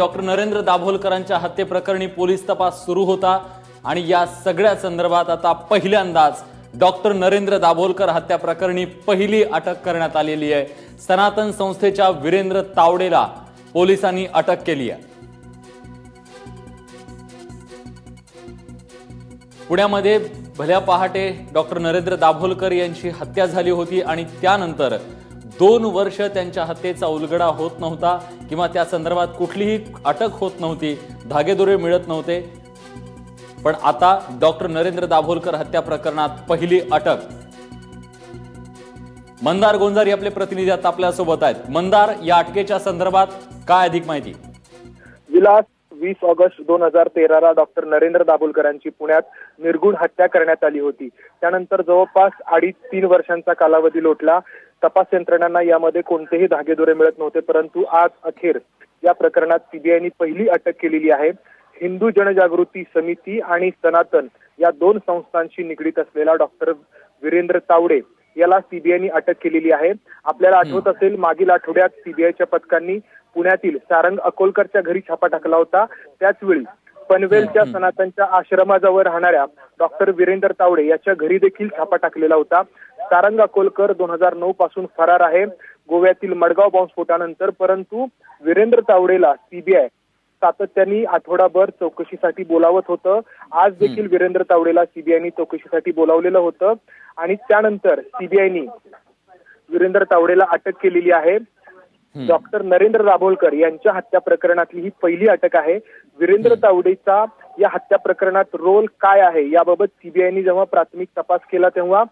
Doctor Narendra दाभोलकरांच्या हत्येप्रकरणी police तपास सुरू होता आणि या सगळ्या संदर्भात आता पहिल्यांदाच डॉक्टर नरेंद्र दाभोलकर हत्या प्रकरणी पहिली अटक करण्यात आलेली आहे। सनातन संस्थेच्या वीरेंद्र तावडेला पोलिसांनी अटक केली आहे। पुण्यामध्ये भल्या पहाटे डॉक्टर नरेंद्र दाभोलकर यांची हत्या झाली होती आणि त्यानंतर 2 वर्ष त्यांच्या हत्येचा उलगडा होत नव्हता किंवा त्या संदर्भात कुठलीही अटक होत नव्हती, धागेदोरे मिळत नव्हते। पण आता डॉक्टर नरेंद्र दाभोलकर हत्या प्रकरणात पहिली अटक। मंदार गोंजारी आपले प्रतिनिधी आता आपल्या सोबत आहेत। मंदार, या अटकेच्या संदर्भात काय अधिक माहिती? विलास, 20 ऑगस्ट 2013 ला डॉक्टर नरेंद्र दाभोलकरांची पुण्यात निर्गुण हत्या करण्यात आली होती। त्यानंतर जवळपास 2.5-3 वर्षांचा कालावधी लोटला। तपास यंत्रणांना यामध्ये कोणतेही धागेदोरे मिळत नव्हते, परंतु आज अखेर या प्रकरणात सीबीआयने पहिली अटक केलेली आहे। हिंदू जनजागृती समिती आणि सनातन या 2 संस्थांशी निगडीत असलेला डॉक्टर वीरेंद्र तावडे याला सीबीआयने अटक केलेली आहे। आपल्याला आठवत असेल, मागील आठवड्यात सीबीआयच्या पथकांनी पुण्यातील सारंग अकोलकरच्या घरी छापा टाकला होता। त्याचवेळी पनवेलच्या सनातनच्या आश्रमाजवळ राहणाऱ्या डॉक्टर वीरेंद्र तावडे याच्या घरी देखील छापा टाकलेला होता। सारंग अकोलकर 2009 पासून फरार आहे गोव्यातील मडगाव बॉम्बस्फोटानंतर, परंतु वीरेंद्र तावडेला सीबीआय सातत्याने आठवडाभर चौकशीसाठी बोलावत होतं। आज देखील वीरेंद्र तावडेला सीबीआयने चौकशीसाठी बोलावलेलं होतं आणि त्यानंतर सीबीआयने वीरेंद्र तावडेला अटक केलेली आहे। डॉक्टर नरेंद्र दाभोलकर यांच्या हत्या प्रकरणातली ही पहिली अटक आहे। वीरेंद्र तावडेचा या हत्या प्रकरणात रोल काय आहे याबाबत सीबीआयने जेव्हा प्राथमिक तपास केला तेव्हा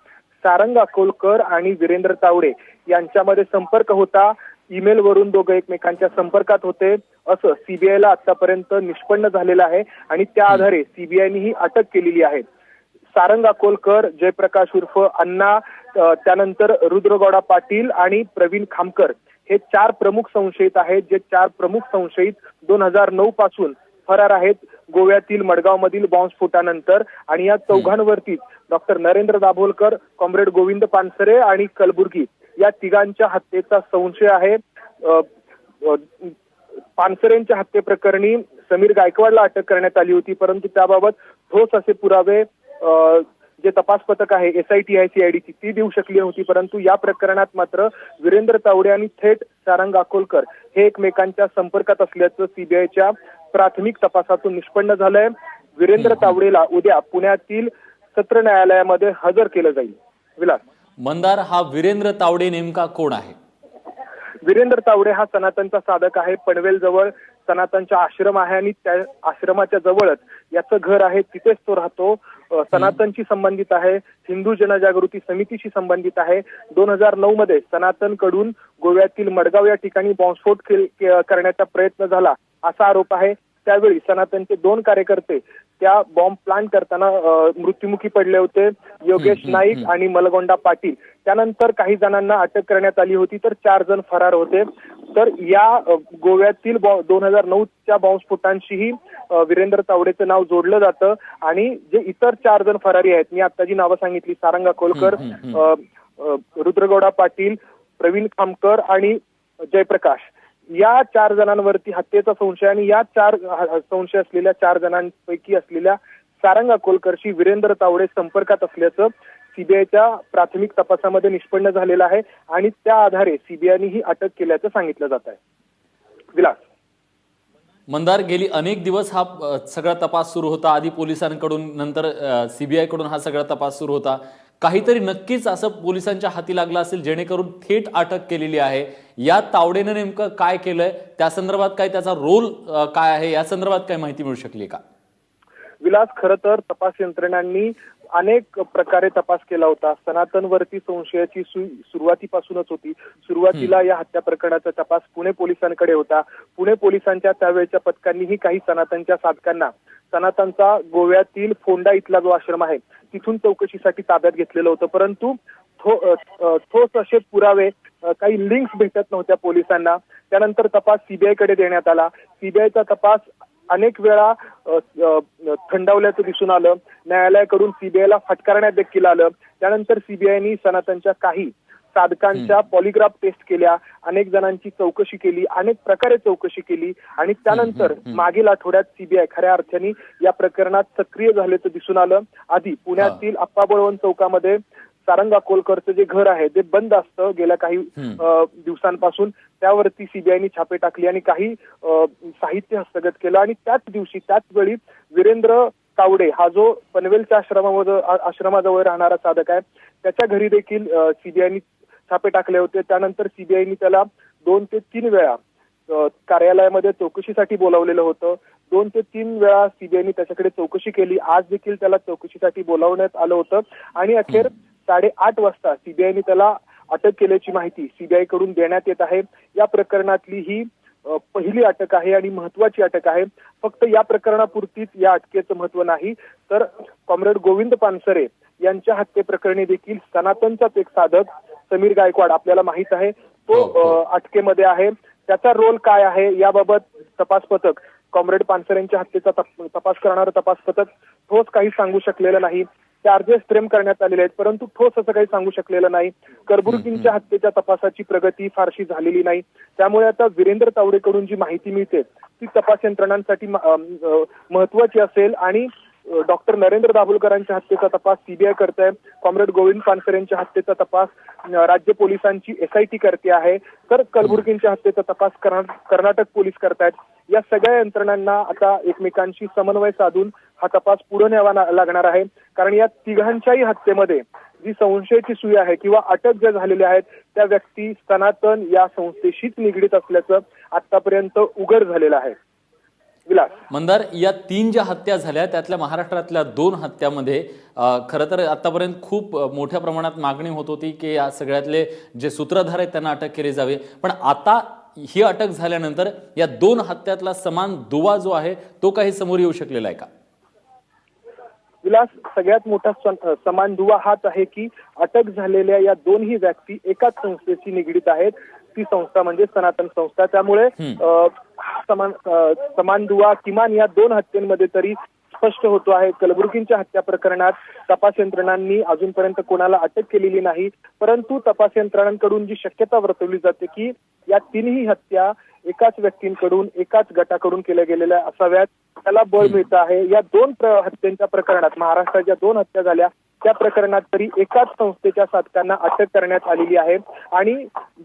सारंग अकोलकर आणि वीरेंद्र तावडे यांच्यामध्ये संपर्क होता, ईमेल वरून दोघे एकमेकांच्या संपर्कात होते असं सीबीआयला आतापर्यंत निष्पन्न झालेलं आहे आणि त्या आधारे सीबीआयने ही अटक केलेली आहे। सारंग अकोलकर, जयप्रकाश उर्फ अण्णा, त्यानंतर रुद्रगौडा पाटील आणि प्रवीण खामकर हे 4 प्रमुख संशयित आहेत, जे 4 प्रमुख संशयित 2009 पासून फरार आहेत गोव्यातील मडगावमधील बॉम्बस्फोटानंतर। आणि या चौघांवरती डॉक्टर नरेंद्र दाभोलकर, कॉम्रेड गोविंद पानसरे आणि कलबुर्गी या तिघांच्या हत्येचा संशय आहे। पानसरेंच्या हत्येप्रकरणी समीर गायकवाडला अटक करण्यात आली होती, परंतु त्याबाबत ठोस असे पुरावे जे तपास पथक आहे एसआयटी आहे सीआयडीची ती देऊ शकली नव्हती, परंतु या प्रकरणात मात्र वीरेंद्र तावडे आणि थेट सारंग अकोलकर हे एकमेकांच्या संपर्कात असल्याचं सीबीआयच्या प्राथमिक तपासातून निष्पन्न झालंय। वीरेंद्र तावडेला उद्या पुण्यातील सत्र न्यायालयामध्ये हजर केलं जाईल। विलास, मंदार, हा वीरेंद्र तावडे नेमका कोण आहे? वीरेंद्र तावडे हा सनातनचा साधक आहे। पनवेल जवळ सनातनचा आश्रम आहे आणि त्या आश्रमाच्या जवळच याचं घर आहे, तिथेच तो राहतो। सनातनशी संबंधित आहे, हिंदू जनजागृती समितीशी संबंधित आहे। 2009 मध्ये सनातन कडून गोव्यातील मडगाव या ठिकाणी बॉम्बस्फोट करण्याचा प्रयत्न झाला असा आरोप आहे। त्यावेळी सनातनचे 2 कार्यकर्ते त्या बॉम्ब प्लांट करताना मृत्युमुखी पडले होते, योगेश नाईक आणि मलगोंडा पाटील। त्यानंतर काही जणांना अटक करण्यात आली होती, तर 4 जण फरार होते। तर या गोव्यातील 2009च्या बॉम्बस्फोटांशीही वीरेंद्र तावडेचं नाव जोडलं जातं आणि जे इतर 4 जण फरारी आहेत, मी आता जी नावं सांगितली, सारंग अकोलकर, रुद्रगौडा पाटील, प्रवीण खामकर आणि जयप्रकाश, या 4 जणांवरती हत्येचा संशय आणि या 4 संशय असलेल्या 4 जणांपैकी असलेल्या सारंग अकोलकरशी वीरेंद्र तावडे संपर्कात असल्याचं सीबीआयच्या प्राथमिक तपासामध्ये निष्पन्न झालेलं आहे आणि त्या आधारे सीबीआयने ही अटक केल्याचं सांगितलं जात आहे। विलास, मंदार, गेली अनेक दिवस हा सगळा तपास सुरू होता। आधी पोलिसांकडून, नंतर सीबीआय कडून हा सगळा तपास सुरू होता। काहीतरी नक्कीच असं पोलिसांच्या हाती लागलं असेल जेणेकरून थेट अटक केलेली आहे। या तावडेनं नेमकं काय केलंय, त्या संदर्भात काय, त्याचा रोल काय आहे, या संदर्भात काय माहिती मिळू शकली का? विलास, खरं तर तपास यंत्रणांनी अनेक प्रकारे तपास केला होता। सनातनवरती संशयाची सुरुवातीपासूनच होती। सुरुवातीला या हत्या प्रकरणाचा तपास पुणे पोलिसांकडे होता। पुणे पोलिसांच्या त्यावेळच्या पथकांनीही काही सनातनच्या साधकांना सनातनचा गोव्यातील फोंडा इथला जो आश्रम आहे तिथून चौकशीसाठी ताब्यात घेतलेलं होतं, परंतु ठोस असे पुरावे, काही लिंक्स भेटत नव्हत्या पोलिसांना। त्यानंतर तपास सीबीआयकडे देण्यात आला। सीबीआयचा तपास अनेक वेळा थंडावल्याचं दिसून आलं। न्यायालयाकडून सीबीआयला फटकारण्यात देखील आलं। त्यानंतर सीबीआयनी सनातनच्या काही साधकांच्या पॉलिग्राफ टेस्ट केल्या, अनेक जणांची चौकशी केली, अनेक प्रकारे चौकशी केली आणि त्यानंतर मागील आठवड्यात सीबीआय खऱ्या अर्थाने या प्रकरणात सक्रिय झाल्याचं दिसून आलं. आधी पुण्यातील आप्पा बळवंत चौकामध्ये सारंग अकोलकरचं जे घर आहे ते बंद असतं गेल्या काही दिवसांपासून, त्यावरती सीबीआयने छापे टाकले आणि काही साहित्य हस्तगत केलं आणि त्याच दिवशी त्याच वेळी वीरेंद्र तावडे हा जो पनवेलच्या आश्रमाजवळ राहणारा साधक आहे त्याच्या घरी देखील सीबीआयने छापे टाकले होते. त्यानंतर सीबीआयने त्याला 2 ते 3 वेळा कार्यालयामध्ये चौकशीसाठी बोलावलेलं होतं. 2 ते 3 वेळा सीबीआयने त्याच्याकडे चौकशी केली. आज देखील त्याला चौकशीसाठी बोलावण्यात आलं होतं आणि अखेर 8:30 वाजता सीबीआयने त्याला अटक केल्याची माहिती सीबीआय कडून देण्यात येत आहे. या प्रकरणातली ही पहिली अटक आहे आणि महत्वाची अटक आहे. फक्त या प्रकरणापुरतीच या अटकेचं महत्व नाही, तर कॉम्रेड गोविंद पानसरे यांच्या हत्येप्रकरणी देखील सनातनचाच एक साधक समीर गायकवाड आपल्याला माहित आहे, तो अटकेमध्ये आहे. त्याचा रोल काय आहे याबाबत तपास पथक, कॉम्रेड पानसरेंच्या हत्येचा तपास करणारं तपास पथक ठोस काही सांगू शकलेलं नाही. चार्जेस फ्रेम करण्यात आलेले आहेत, परंतु ठोस असं काही सांगू शकलेलं नाही. कलबुर्गींच्या हत्येच्या तपासाची प्रगती फारशी झालेली नाही. त्यामुळे आता वीरेंद्र तावडेकडून जी माहिती मिळते ती तपास यंत्रणांसाठी महत्वाची असेल आणि डॉक्टर नरेंद्र दाभोलकरांच्या हत्येचा तपास सीबीआय करत आहे. कॉम्रेड गोविंद पानसरेंच्या हत्येचा तपास राज्य पोलिसांची एसआयटी करते आहे, तर कलबुर्गींच्या हत्येचा तपास कर्नाटक पोलीस करतायत. या सगळ्या यंत्रणांना आता एकमेकांशी समन्वय साधून हा तपास पुढे न्यावा लागणार आहे, कारण या तिघांच्याही हत्येमध्ये जी संशयाची सुई आहे किंवा अटक ज्या झालेल्या आहेत त्या व्यक्ती सनातन या संस्थेशीच निगडीत असल्याचं आतापर्यंत उघड झालेलं आहे. विलास मंदार, या 3 ज्या हत्या झाल्या त्यातल्या महाराष्ट्रातल्या 2 हत्यामध्ये खरं तर आतापर्यंत खूप मोठ्या प्रमाणात मागणी होत होती की या सगळ्यातले जे सूत्रधार आहेत त्यांना अटक केली जावी, पण आता ही अटक झाल्यानंतर या 2 हत्यातला समान दुवा जो आहे तो काही समोर येऊ शकलेला आहे का? विलास, सगळ्यात मोठा समान दुवा हाच आहे की अटक झालेल्या या 2ही व्यक्ती एकाच संस्थेशी निगडीत आहेत. ती संस्था म्हणजे सनातन संस्था. त्यामुळे समान दुवा किमान या 2 हत्यांमध्ये तरी स्पष्ट होतो आहे. कलबुर्गींच्या हत्या प्रकरणात तपास यंत्रणांनी अजूनपर्यंत कोणाला अटक केलेली नाही, परंतु तपास यंत्रणांकडून जी शक्यता वर्तवली जाते की या 3ही हत्या एकाच व्यक्तींकडून एकाच गटाकडून केल्या गेलेल्या असाव्यात, त्याला बळ मिळतं आहे. या 2 हत्यांच्या प्रकरणात, महाराष्ट्रात 2 हत्या झाल्या त्या प्रकरणात तरी एकाच संस्थेच्या साधकांना अटक करण्यात आलेली आहे आणि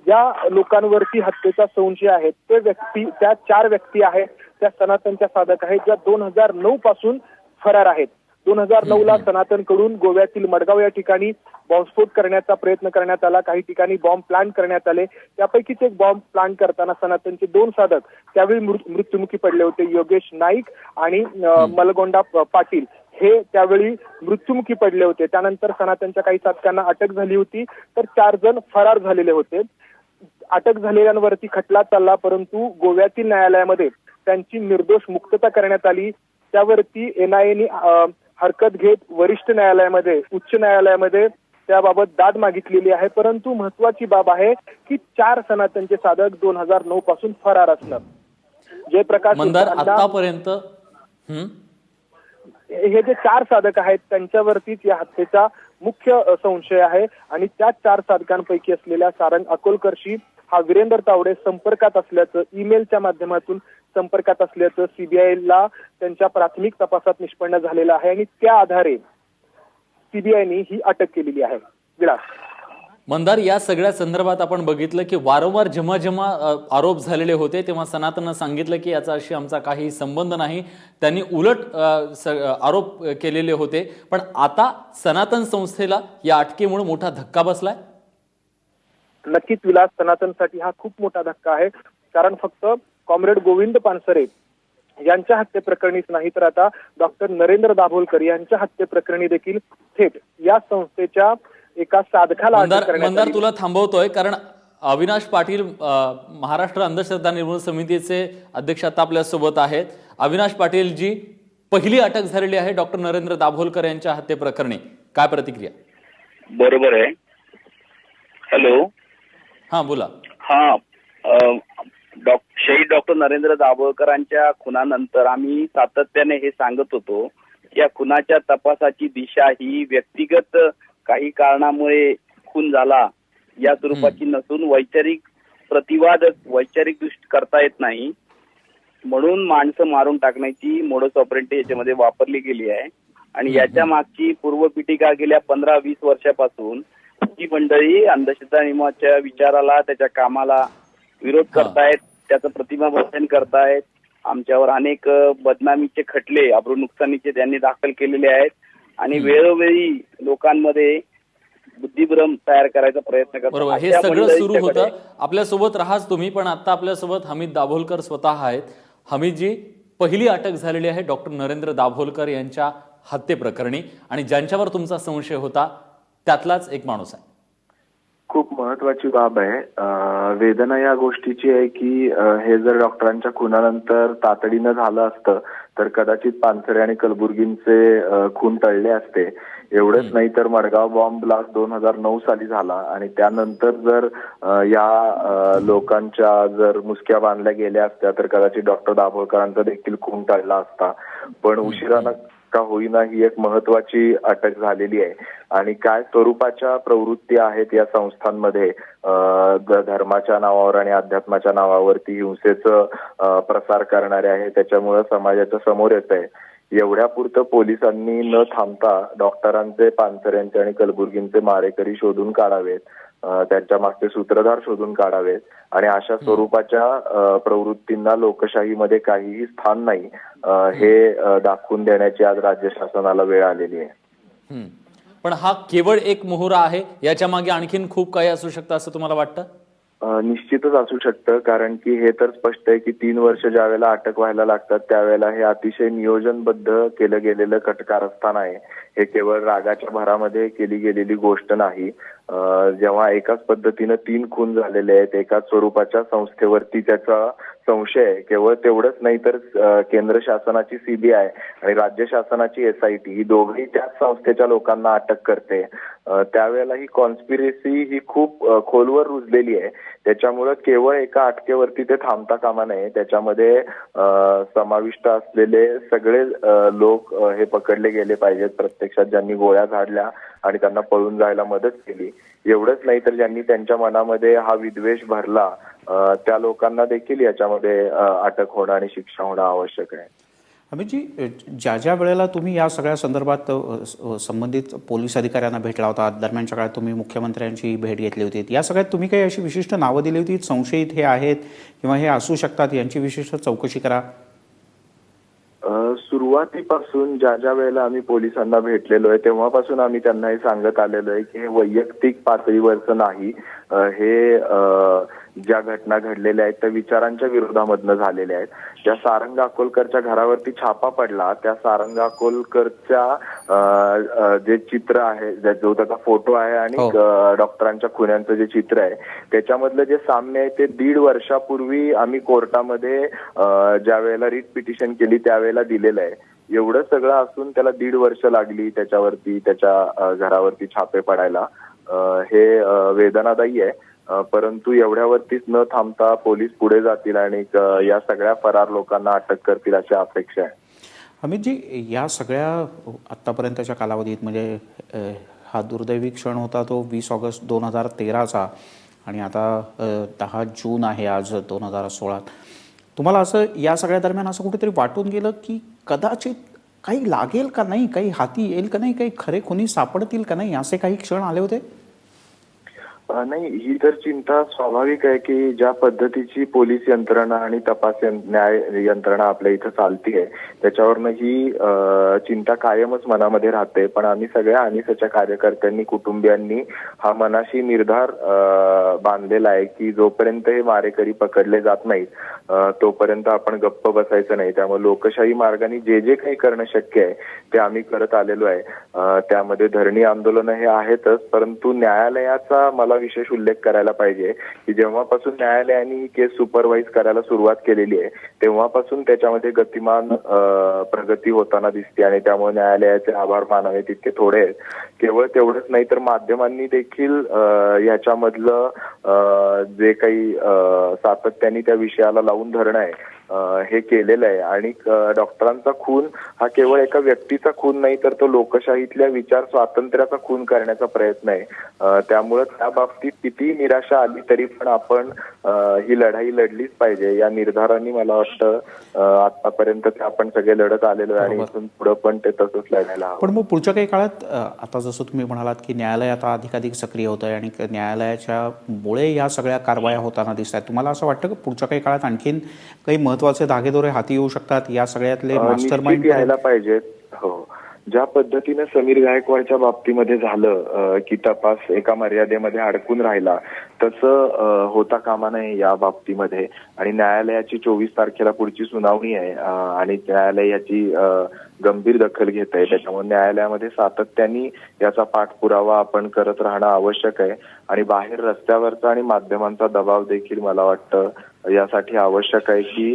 ज्या लोकांवरती हत्येचा संशय आहे ते व्यक्ती, त्या 4 व्यक्ती आहेत त्या सनातनच्या साधक आहेत ज्या 2009 पासून फरार आहेत. 2009ला सनातनकडून गोव्यातील मडगाव या ठिकाणी बॉम्बस्फोट करण्याचा प्रयत्न करण्यात आला. काही ठिकाणी बॉम्ब प्लांट करण्यात आले. त्यापैकीच एक बॉम्ब प्लांट करताना सनातनचे 2 साधक त्यावेळी मृत्युमुखी पडले होते. योगेश नाईक आणि मलगोंडा पाटील हे त्यावेळी मृत्युमुखी पडले होते. त्यानंतर सनातनच्या काही साधकांना अटक झाली होती, तर 4 जण फरार झालेले होते. अटक झालेल्यांवरती खटला चालला, परंतु गोव्यातील न्यायालयामध्ये त्यांची निर्दोष मुक्तता करण्यात आली. त्यावरती एनआयएने हरकत घेत वरिष्ठ न्यायालयामध्ये, उच्च न्यायालयामध्ये त्याबाबत दाद मागितलेली आहे. परंतु महत्वाची बाब आहे की 4 सनातनचे साधक 2009 पासून फरार असणं. जयप्रकाश मंदार, आतापर्यंत हे जे 4 साधक आहेत त्यांच्यावरतीच या हत्येचा मुख्य संशय आहे आणि त्या 4 साधकांपैकी असलेल्या सारंग अकोलकरशी हा वीरेंद्र तावडे संपर्कात असल्याचं, ईमेलच्या माध्यमातून संपर्कात असल्याचं सीबीआयला त्यांच्या प्राथमिक तपासात निष्पन्न झालेलं आहे आणि त्या आधारे सीबीआयने ही अटक केलेली आहे. विलास मंदार, या सगळ्या संदर्भात आपण बघितलं की वारंवार जेव्हा जेव्हा आरोप झालेले होते तेव्हा सनातननं सांगितलं की याचाशी आमचा काही संबंध नाही. त्यांनी उलट आरोप केलेले होते, पण आता सनातन संस्थेला या अटकेमुळे मोठा धक्का बसलाय. नक्कीच विलास, सनातनसाठी हा खूप मोठा धक्का आहे, कारण फक्त कॉम्रेड गोविंद पानसरे यांच्या हत्येप्रकरणीच नाही तर आता डॉक्टर नरेंद्र दाभोलकर यांच्या हत्येप्रकरणी देखील थेट या संस्थेच्या एका साधकाला अटक करण्यात आली. मंदार, तुला थांबवतोय कारण अविनाश पाटील महाराष्ट्र अंधश्रद्धा निर्मूलन समितीचे अध्यक्ष आता आपल्या सोबत आहेत. अविनाश पाटील जी, पहिली अटक झालेली आहे डॉक्टर नरेंद्र दाभोलकर यांच्या हत्येप्रकरणी, काय प्रतिक्रिया? बरोबर आहे. हॅलो, हा बोला. हा, शहीद डॉक्टर नरेंद्र दाभोलकरांच्या खुनानंतर आम्ही सातत्याने हे सांगत होतो की या खुनाच्या तपासाची दिशा ही व्यक्तिगत काही कारणामुळे खून झाला या स्वरूपाची नसून वैचारिक दृष्टी करता येत नाही, म्हणून माणसं मारून टाकण्याची मोडस ऑपरेंडी याच्यामध्ये वापरली गेली आहे. आणि याच्या मागची पूर्वपीठिका गेल्या 15-20 वर्षापासून ही मंडळी अंधश्रद्धा नियमाच्या विचाराला, त्याच्या कामाला विरोध करतायत, त्याचं प्रतिमाबंधन करतायत. आमच्यावर अनेक बदनामीचे खटले, अब्रू नुकसानीचे त्यांनी दाखल केलेले आहेत आणि वेळोवेळी लोकांमध्ये बुद्धिभ्रम तयार करायचा प्रयत्न करतात. बरोबर, हे सगळं सुरू होतं. आपल्यासोबत राहाच तुम्ही, पण आता आपल्यासोबत हमीद दाभोलकर स्वतः आहेत. हमीदजी, पहिली अटक झालेली आहे डॉक्टर नरेंद्र दाभोलकर यांच्या हत्येप्रकरणी आणि ज्यांच्यावर तुमचा संशय होता त्यातलाच एक माणूस आहे. खूप महत्वाची बाब आहे. वेदना या गोष्टीची आहे की हे जर डॉक्टरांच्या खुनानंतर तातडीनं झालं असतं तर कदाचित पानसरे आणि कलबुर्गींचे खून टळले असते. एवढंच नाही तर मडगाव बॉम्ब ब्लास्ट 2009 साली झाला आणि त्यानंतर जर या लोकांच्या जर मुसक्या बांधल्या गेल्या असत्या तर कदाचित डॉक्टर दाभोलकरांचा देखील खून टळला असता. पण उशिरानं का होईना ही एक महत्वाची अटक झालेली आहे. आणि काय स्वरूपाच्या प्रवृत्ती आहेत या संस्थांमध्ये, धर्माच्या नावावर आणि अध्यात्माच्या नावावरती हिंसेचं प्रसार करणारे आहे, त्याच्यामुळे समाजाच्या समोर येत आहे. एवढ्यापुरतं पोलिसांनी न थांबता डॉक्टरांचे, पानसऱ्यांचे आणि कलबुर्गींचे मारेकरी शोधून काढावेत, त्यांच्या मागचे सूत्रधार शोधून काढावेत आणि अशा स्वरूपाच्या प्रवृत्तींना लोकशाहीमध्ये काहीही स्थान नाही हे दाखवून देण्याची आज राज्य शासनाला वेळ आलेली आहे. पण हा केवळ एक मोहरा आहे, याच्या मागे आणखीन खूप काही असू शकतं असं तुम्हाला वाटतं? निश्चितच असू शकतं, कारण की हे तर स्पष्ट आहे की 3 वर्ष ज्या वेळेला अटक व्हायला लागतात त्यावेळेला हे अतिशय नियोजनबद्ध केलं गेलेलं कटकारस्थान आहे. हे केवळ रागाच्या भरामध्ये केली गेलेली गोष्ट नाही. जेव्हा एकाच पद्धतीनं 3 खून झालेले आहेत, एकाच स्वरूपाच्या संस्थेवरती त्याचा संशय आहे, केवळ तेवढंच नाही तर केंद्र शासनाची सीबीआय आणि राज्य शासनाची SIT ही दोघेही त्याच संस्थेच्या लोकांना अटक करते. त्यावेळेला ही कॉन्स्पिरेसी ही खूप खोलवर रुजलेली आहे. त्याच्यामुळं केवळ एका अटकेवरती ते थांबता कामा नये. त्याच्यामध्ये समाविष्ट असलेले सगळे लोक हे पकडले गेले पाहिजेत, प्रत्यक्षात ज्यांनी गोळ्या झाडल्या आणि त्यांना पळून जायला मदत केली. एवढंच नाही तर ज्यांनी त्यांच्या मनामध्ये हा विद्वेष भरला त्या लोकांना देखील याच्यामध्ये अटक होणं आणि शिक्षा होणं आवश्यक आहे. अमितजी, ज्या वेळेला तुम्ही या सगळ्या संदर्भात संबंधित पोलीस अधिकाऱ्यांना भेटला होता, दरम्यानच्या काळात तुम्ही मुख्यमंत्र्यांची भेट घेतली होती, या सगळ्यात तुम्ही काही अशी विशिष्ट नावं दिली होती, संशयित हे आहेत किंवा हे असू शकतात, यांची विशिष्ट चौकशी करा? सुरुवातीपासून ज्या वेळेला आम्ही पोलिसांना भेटलेलो आहे तेव्हापासून आम्ही त्यांना हे सांगत आलेलो आहे की हे वैयक्तिक पातळीवरचं नाही, हे ज्या घटना घडलेल्या आहेत त्या विचारांच्या विरोधामधनं झालेल्या आहेत. ज्या सारंग अकोलकरच्या घरावरती छापा पडला त्या सारंग अकोलकरच्या जे चित्र आहे, जो त्याचा फोटो आहे आणि डॉक्टरांच्या खुन्यांचं जे चित्र आहे त्याच्यामधलं जे साम्य आहे ते 1.5 वर्षापूर्वी आम्ही कोर्टामध्ये ज्या वेळेला रिट पिटिशन केली त्यावेळेला दिलेलं आहे. एवढं सगळं असून त्याला 1.5 वर्ष लागली त्याच्यावरती, त्याच्या घरावरती छापे पडायला. हे वेदनादायी आहे, परंतु एवढ्यावरतीच न थांबता पोलीस पुढे जातील आणि या सगळ्या फरार लोकांना अटक करतील अशी अपेक्षा आहे. अमितजी, या सगळ्या आत्तापर्यंतच्या कालावधीत म्हणजे हा दुर्दैवी क्षण होता तो 20 ऑगस्ट 2013चा आणि आता 10 जून आहे आज 2016. तुम्हाला असं या सगळ्या दरम्यान असं कुठेतरी वाटून गेलं की कदाचित काही लागेल का नाही, काही हाती येईल का नाही, काही खरे खुनी सापडतील का नाही, असे काही क्षण आले होते? नाही, ही तर चिंता स्वाभाविक आहे की ज्या पद्धतीची पोलीस यंत्रणा आणि तपास न्याय यंत्रणा आपल्या इथं चालतीये त्याच्यावरनं ही चिंता कायमच मनामध्ये राहते. पण आम्ही सगळ्या अनिसच्या कार्यकर्त्यांनी, कुटुंबियांनी हा मनाशी निर्धार बांधलेला आहे की जोपर्यंत हे मारेकरी पकडले जात नाहीत तोपर्यंत आपण गप्प बसायचं नाही. त्यामुळे लोकशाही मार्गाने जे जे काही करणं शक्य आहे ते आम्ही करत आलेलो आहे. त्यामध्ये धरणी आंदोलन हे आहेतच, परंतु न्यायालयाचा मला विशेष उल्लेख करायला पाहिजे की जेव्हापासून न्यायालयाने केस सुपरवाइज करायला सुरुवात केलेली आहे तेव्हापासून त्याच्यामध्ये गतिमान प्रगती होताना दिसते आणि त्यामुळे न्यायालयाचे आभार मानावे तितके थोडे आहेत. केवळ तेवढंच नाही तर माध्यमांनी देखील ह्याच्यामधलं जे काही सातत्याने त्या विषयाला लावून धरणं आहे हे केलेलं आहे. आणि डॉक्टरांचा खून हा केवळ एका व्यक्तीचा खून नाही, तर तो लोकशाहीतल्या विचार स्वातंत्र्याचा खून करण्याचा प्रयत्न आहे. त्यामुळे त्या बाबतीत किती निराशा आली तरी पण आपण ही लढाई लढलीच पाहिजे. या निर्धारांनी मला वाटतं आतापर्यंत आपण सगळे लढत आलेलो आहे आणि इथून पुढे पण ते तसंच लढायला हवं. पण मग पुढच्या काही काळात आता जसं तुम्ही म्हणालात की न्यायालय आता अधिकाधिक सक्रिय होत आहे आणि न्यायालयाच्या मुळे या सगळ्या कारवाया होताना दिसत आहेत, तुम्हाला असं वाटतं की पुढच्या काही काळात आणखीन काही महत्त्वाचे धागेदोरे हाती येऊ शकतात या सगळ्यातले मास्टर माइंड यायला पाहिजेत. हो, ज्या पद्धतीने समीर गायकवाडच्या बाबतीमध्ये झालं की तपास एका मर्यादेमध्ये अडकून राहिला, तसं होता कामा नये या बाबतीमध्ये. आणि न्यायालयाची 24 तारखेला पुढची सुनावणी आहे आणि न्यायालय याची गंभीर दखल घेत आहे. त्याच्यामुळे न्यायालयामध्ये सातत्याने याचा पाठपुरावा आपण करत राहणं आवश्यक आहे. आणि बाहेर रस्त्यावरचा आणि माध्यमांचा दबाव देखील मला वाटतं यासाठी आवश्यक आहे की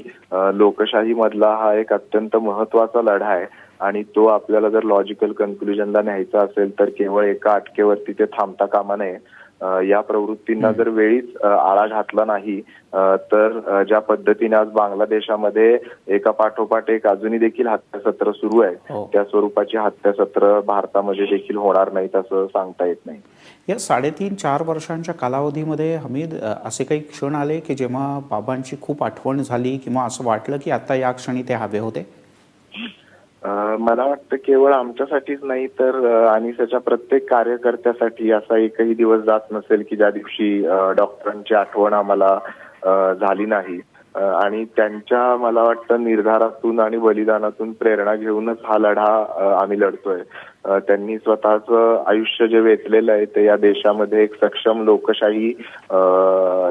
लोकशाही मधला हा एक अत्यंत महत्वाचा लढा आहे आणि तो आपल्याला जर लॉजिकल कन्क्लुजनला न्यायचा असेल तर केवळ एका अटकेवरती ते थांबता कामा नये. या प्रवृत्तींना जर वेळीच आळा घातला नाही तर ज्या पद्धतीने आज बांगलादेशामध्ये एका पाठोपाठ एक अजूनही देखील हत्यासत्र सुरू आहे, त्या स्वरूपाची हत्यासत्र भारतामध्ये देखील होणार नाहीत असं सांगता येत नाही. या 3.5-4 वर्षांच्या कालावधीमध्ये हमीद असे काही क्षण आले की जेव्हा बाबांची खूप आठवण झाली किंवा असं वाटलं की आता या क्षणी ते हवे होते? मला वाटतं केवळ आमच्यासाठीच नाही तर अनिसच्या प्रत्येक कार्यकर्त्यासाठी असा एकही दिवस जात नसेल की ज्या दिवशी डॉक्टरांची आठवण आम्हाला झाली नाही. आणि त्यांच्या मला वाटतं निर्धारातून आणि बलिदानातून प्रेरणा घेऊनच हा लढा आम्ही लढतोय. त्यांनी स्वतःचं आयुष्य जे वेचलेलं आहे ते या देशामध्ये एक सक्षम लोकशाही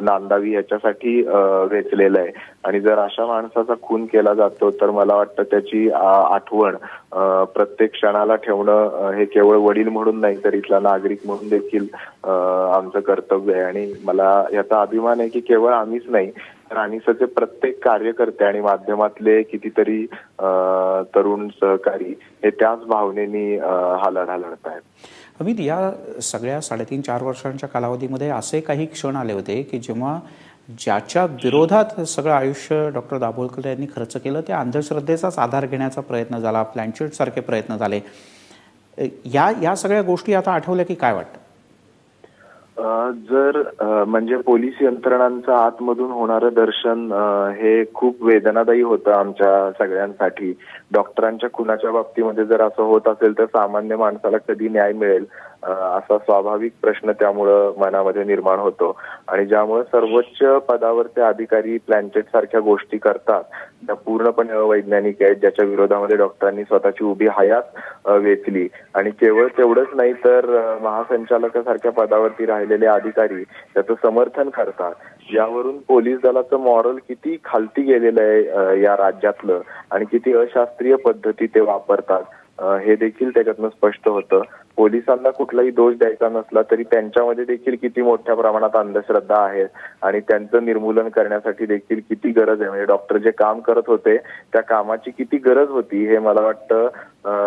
नांदावी याच्यासाठी वेचलेलं आहे. आणि जर अशा माणसाचा खून केला जातो तर मला वाटतं त्याची आठवण प्रत्येक क्षणाला ठेवणं हे केवळ वडील म्हणून नाही तर इथला नागरिक म्हणून देखील आमचं कर्तव्य आहे. आणि मला याचा अभिमान आहे की केवळ आम्हीच नाही तर अनिसचे प्रत्येक कार्यकर्ते आणि माध्यमातले कितीतरी तरुण सहकारी हे त्याच भावनेनी हा लढा लढतायत. हमीद, या सगळ्या 3.5-4 वर्षांच्या कालावधीमध्ये असे काही क्षण आले होते की जेव्हा ज्याच्या विरोधात सगळं आयुष्य डॉक्टर दाभोलकर यांनी खर्च केलं त्या अंधश्रद्धेचाच आधार घेण्याचा प्रयत्न झाला, प्लॅनचेट सारखे प्रयत्न झाले. या सगळ्या गोष्टी आता आठवल्या की काय वाटतं? जर म्हणजे पोलीस यंत्रणांचं आतमधून होणारं दर्शन हे खूप वेदनादायी होतं आमच्या सगळ्यांसाठी. डॉक्टरांच्या खुनाच्या बाबतीमध्ये जर असं होत असेल तर सामान्य माणसाला कधी न्याय मिळेल असा स्वाभाविक प्रश्न त्यामुळं मनामध्ये निर्माण होतो. आणि ज्यामुळे सर्वोच्च पदावरचे अधिकारी प्लॅनचेट सारख्या गोष्टी करतात त्या पूर्णपणे अवैज्ञानिक आहेत, ज्याच्या विरोधामध्ये डॉक्टरांनी स्वतःची उभी हयात वेचली. आणि केवळ तेवढंच नाही तर महासंचालकासारख्या पदावरती राहिलेले अधिकारी त्याचं समर्थन करतात. यावरून पोलीस दलाचं मॉरल किती खालती गेलेलं आहे या राज्यातलं आणि किती अशास्त्रीय पद्धती ते वापरतात हे देखील त्याच्यातनं स्पष्ट होतं. पोलिसांना कुठलाही दोष द्यायचा नसला तरी त्यांच्यामध्ये देखील किती मोठ्या प्रमाणात अंधश्रद्धा आहेत आणि त्यांचं निर्मूलन करण्यासाठी देखील किती गरज आहे. म्हणजे डॉक्टर जे काम करत होते त्या कामाची किती गरज होती हे मला वाटतं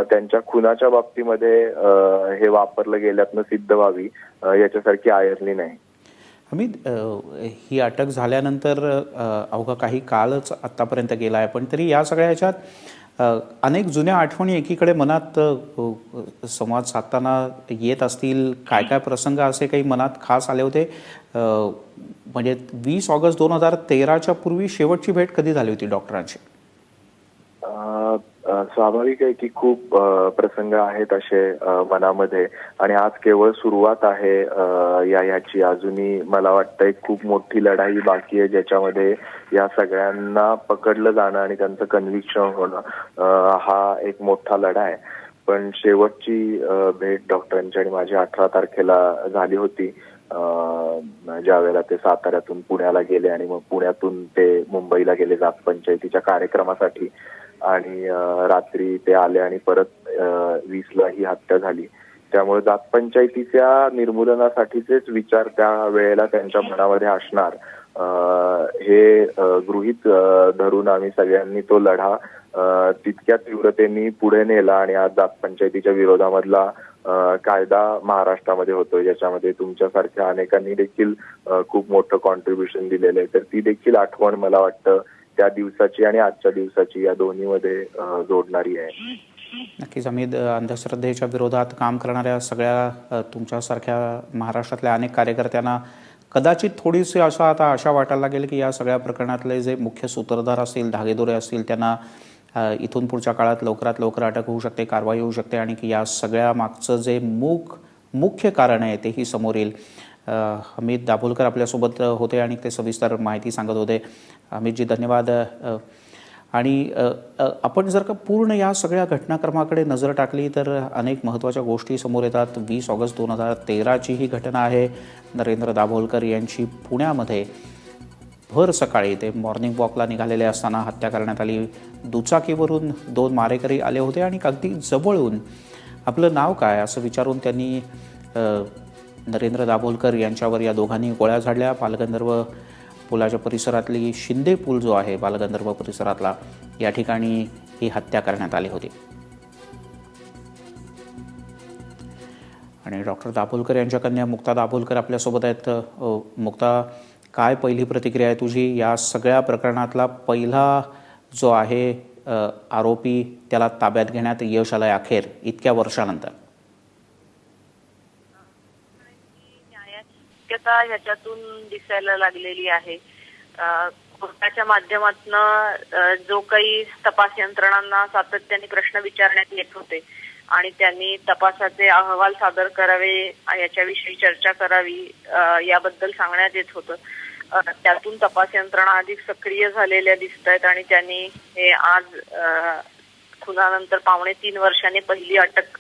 त्यांच्या खुनाच्या बाबतीमध्ये हे वापरलं गेल्यातनं सिद्ध व्हावी याच्यासारखी आयर्नी नाही. हमीद, ही अटक झाल्यानंतर अवघा काही कालच आत्तापर्यंत गेला आहे, पण तरी या सगळ्या ह्याच्यात अनेक जुन्या आठवणी एकीकडे मनात संवाद साधताना येत असतील. काय काय प्रसंग असे काही मनात खास आले होते? म्हणजे 20 ऑगस्ट 2013च्या पूर्वी शेवटची भेट कधी झाली होती डॉक्टरांची? स्वाभाविक आहे की खूप प्रसंग आहेत असे मनामध्ये आणि आज केवळ सुरुवात आहे याची. अजूनही मला वाटतं एक खूप मोठी लढाई बाकी आहे ज्याच्यामध्ये या सगळ्यांना पकडलं जाणं आणि त्यांचं कन्व्हिक्शन होणं हा एक मोठा लढा आहे. पण शेवटची भेट डॉक्टरांची आणि माझी 18 तारखेला झाली होती, ज्या वेळेला ते साताऱ्यातून पुण्याला गेले आणि मग पुण्यातून ते मुंबईला गेले जात पंचायतीच्या कार्यक्रमासाठी. आणि रात्री ते आले आणि परत 20ला ही हत्या झाली. त्यामुळे जात पंचायतीच्या निर्मूलनासाठीचेच विचार त्या वेळेला त्यांच्या मनामध्ये असणार हे गृहीत धरून आम्ही सगळ्यांनी तो लढा तितक्या तीव्रतेने पुढे नेला. आणि आज जात पंचायतीच्या विरोधामधला कायदा महाराष्ट्रामध्ये होतोय ज्याच्यामध्ये तुमच्यासारख्या अनेकांनी देखील खूप मोठं कॉन्ट्रीब्युशन दिलेलं आहे. तर ती देखील आठवण मला वाटतं त्या दिवसाची आणि आजच्या दिवसाची या दोन्हीमध्ये जोडणारी आहे. नक्कीच अमित, अंधश्रद्धेच्या विरोधात काम करणाऱ्या सगळ्या तुमच्यासारख्या महाराष्ट्रातल्या अनेक कार्यकर्त्यांना कदाचित थोडीशी असं आता आशा वाटायला लागेल की या सगळ्या प्रकरणातले जे मुख्य सूत्रधार असतील, धागेदोरे असतील, त्यांना इथून पुढच्या काळात लवकरात लवकर अटक होऊ शकते, कारवाई होऊ शकते आणि की या सगळ्या मागचं जे मुख्य कारण आहे तेही समोर येईल. अमित दाभोलकर आपल्यासोबत होते आणि ते सविस्तर माहिती सांगत होते. अमितजी धन्यवाद. आणि आपण जर का पूर्ण या सगळ्या घटनाक्रमाकडे नजर टाकली तर अनेक महत्त्वाच्या गोष्टी समोर येतात. 20 ऑगस्ट 2013ची ही घटना आहे. नरेंद्र दाभोलकर यांची पुण्यामध्ये भर सकाळी ते मॉर्निंग वॉकला निघालेले असताना हत्या करण्यात आली. दुचाकीवरून 2 मारेकरी आले होते आणि अगदी जवळून आपलं नाव काय असं विचारून त्यांनी नरेंद्र दाभोलकर यांच्यावर या दोघांनी गोळ्या झाडल्या. बालगंधर्व पुलाच्या परिसरातली शिंदे पूल जो आहे बालगंधर्व परिसरातला, या ठिकाणी ही हत्या करण्यात आली होती. आणि डॉक्टर दाभोलकर यांच्या कन्या मुक्ता दाभोलकर आपल्यासोबत आहेत. मुक्ता, काय पहिली प्रतिक्रिया आहे तुझी? या सगळ्या प्रकरणातला पहिला जो आहे आरोपी, त्याला ताब्यात घेण्यात यश आलंय अखेर इतक्या वर्षानंतर. न्यायाची ह्याच्यातून दिसायला लागलेली आहे. कोर्टाच्या माध्यमातून जो काही तपास यंत्रणांना सातत्याने प्रश्न विचारण्यात येत होते आणि त्यांनी तपासाचे अहवाल सादर करावे, याच्याविषयी चर्चा करावी, याबद्दल सांगण्यात येत होतं. त्यातून तपास यंत्रणा अधिक सक्रिय झालेल्या दिसत आहेत आणि त्यांनी हे आज खुनानंतर 3.25 वर्षांनी पहिली अटक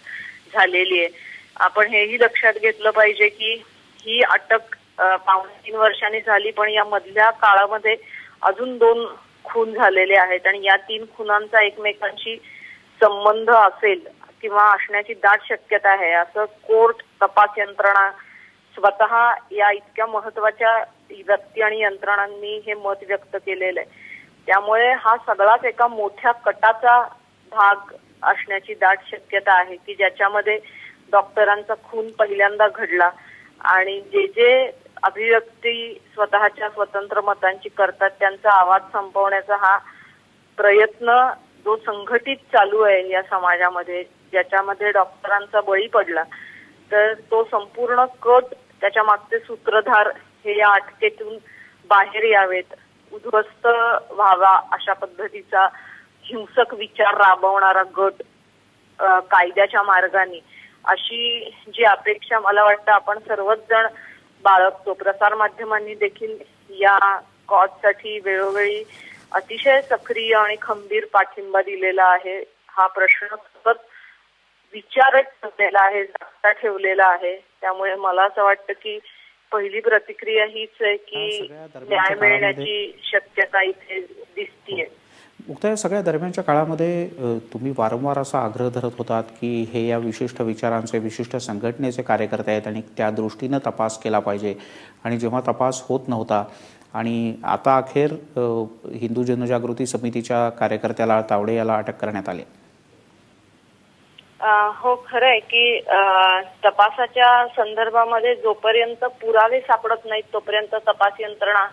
झालेली आहे. आपण हेही लक्षात घेतलं पाहिजे की ही अटक 3.25 वर्षांनी झाली, पण या मधल्या काळामध्ये अजून 2 खून झालेले आहेत आणि या 3 खुनांचा एकमेकांशी संबंध असेल किंवा असण्याची दाट शक्यता आहे असं कोर्ट, तपास यंत्रणा स्वतः या इतक्या महत्वाच्या व्यक्ती आणि यंत्रणांनी हे मत व्यक्त केलेलं आहे. त्यामुळे हा सगळाच एका मोठ्या कटाचा भाग असण्याची दाट शक्यता आहे की ज्याच्यामध्ये डॉक्टरांचा खून पहिल्यांदा घडला आणि जे अभिव्यक्ती स्वतःच्या स्वतंत्र मतांची करतात त्यांचा आवाज संपवण्याचा हा प्रयत्न जो संघटित चालू आहे या समाजामध्ये, ज्याच्यामध्ये डॉक्टरांचा बळी पडला, तर तो संपूर्ण कट, त्याच्या मागचे सूत्रधार हे या अटकेतून बाहेर यावेत, उद्ध्वस्त व्हावा अशा पद्धतीचा हिंसक विचार राबवणारा गट कायद्याच्या मार्गाने, अशी जी अपेक्षा मला वाटतं आपण सर्वच जण बाळगतो. प्रसार माध्यमांनी देखील या कॉजसाठी वेळोवेळी अतिशय सक्रिय आणि खंबीर पाठिंबा दिलेला आहे. हा प्रश्न सतत विचारत ठेवलेला आहे, जागता ठेवलेला आहे. त्यामुळे मला असं वाटतं की पहिली प्रतिक्रिया हीच आहे की न्याय मिळण्याची शक्यता इथे दिसतीये. मुक्ता, या सगळ्या दरम्यानच्या काळामध्ये तुम्ही वारंवार असा आग्रह धरत होतात की हे या विशिष्ट विचारांचे, विशिष्ट संघटनेचे कार्यकर्ते आहेत आणि त्या दृष्टीनं तपास केला पाहिजे. आणि जेव्हा तपास होत नव्हता आणि आता अखेर हिंदू जनजागृती समितीच्या कार्यकर्त्याला तावडे याला अटक करण्यात आली. हो, खरं आहे की तपासाच्या संदर्भामध्ये जोपर्यंत पुरावे सापडत नाहीत तोपर्यंत तपास यंत्रणा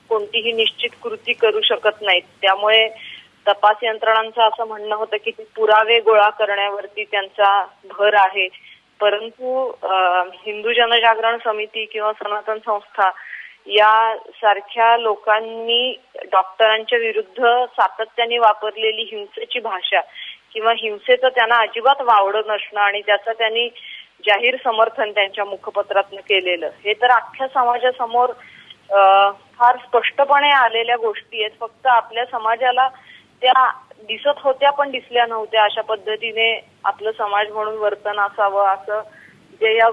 कोणतीही निश्चित कृती करू शकत नाहीत. त्यामुळे तपास यंत्रणांचं असं म्हणणं होतं की पुरावे गोळा करण्यावरती त्यांचा भर आहे, परंतु हिंदू जनजागरण समिती किंवा सनातन संस्था या सारख्या लोकांनी डॉक्टरांच्या विरुद्ध सातत्याने वापरलेली हिंसेची भाषा किंवा हिंसेचं त्यांना अजिबात वावडं नसणं आणि त्याचं त्यांनी जाहीर समर्थन त्यांच्या मुखपत्रातनं केलेलं, हे तर अख्ख्या समाजासमोर फार स्पष्टपणे आलेल्या गोष्टी आहेत. फक्त आपल्या समाजाला त्या दिसत होत्या पण दिसल्या नव्हत्या. अशा पद्धतीने आपलं समाज म्हणून वर्तन असावं असं जे या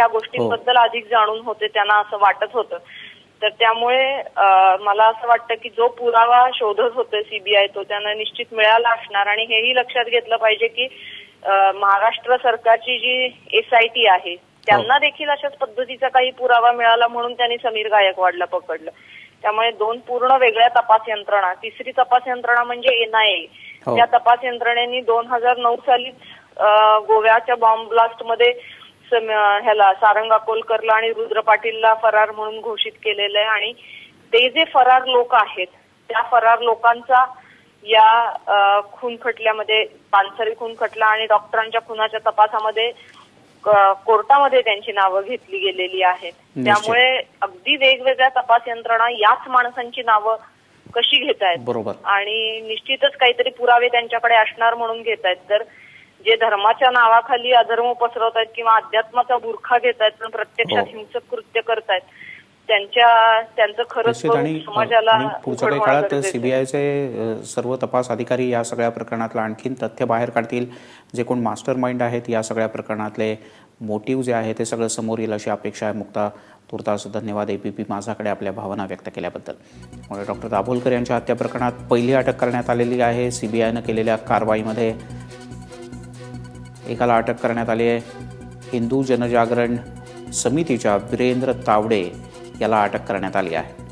गोष्टींबद्दल अधिक जाणून होते त्यांना असं वाटत होतं. तर त्यामुळे मला असं वाटतं की जो पुरावा शोधत होते सीबीआय तो त्यांना निश्चित मिळाला असणार. आणि हेही लक्षात घेतलं पाहिजे की महाराष्ट्र सरकारची जी SIT आहे त्यांना देखील अशाच पद्धतीचा काही पुरावा मिळाला म्हणून त्यांनी समीर गायकवाडला पकडलं. त्यामुळे 2 पूर्ण वेगळ्या तपास यंत्रणा, तिसरी तपास यंत्रणा म्हणजे NIA, त्या तपास यंत्रणेनी 2009 सालीच गोव्याच्या बॉम्ब ब्लास्ट मध्ये सारंग अकोलकरला आणि रुद्र पाटीलला फरार म्हणून घोषित केलेलं आहे आणि ते जे फरार लोक आहेत त्या फरार लोकांचा या खून खटल्यामध्ये, पानसरे खून खटला आणि डॉक्टरांच्या खुनाच्या तपासामध्ये कोर्टामध्ये त्यांची नावं घेतली गेलेली आहेत. त्यामुळे अगदी वेगवेगळ्या तपास यंत्रणा याच माणसांची नावं कशी घेतायत बरोबर. आणि निश्चितच काहीतरी पुरावे त्यांच्याकडे असणार म्हणून घेतायत. तर जे धर्माच्या नावाखाली अधर्म पसरवतायत किंवा अध्यात्माचा बुरखा घेतायत पण प्रत्यक्षात हिंसक कृत्य करतायत, त्यांचं खरंच आणि समाजाला पुढच्या काही काळात सीबीआयचे सर्व तपास अधिकारी या सगळ्या प्रकरणातलं आणखीन तथ्य बाहेर काढतील. जे कोण मास्टर माइंड आहेत या सगळ्या प्रकरणातले मोटिव्ह जे आहे ते सगळं समोर येईल अशी अपेक्षा आहे. मुक्ता, तुर्तास धन्यवाद APP माझाकडे आपल्या भावना व्यक्त केल्याबद्दल. डॉक्टर दाभोलकर यांच्या हत्या प्रकरणात पहिली अटक करण्यात आलेली आहे. सीबीआयनं केलेल्या कारवाईमध्ये एकाला अटक करण्यात आली आहे. हिंदू जनजागरण समितीच्या वीरेंद्र तावडे याला अटक करण्यात आली आहे.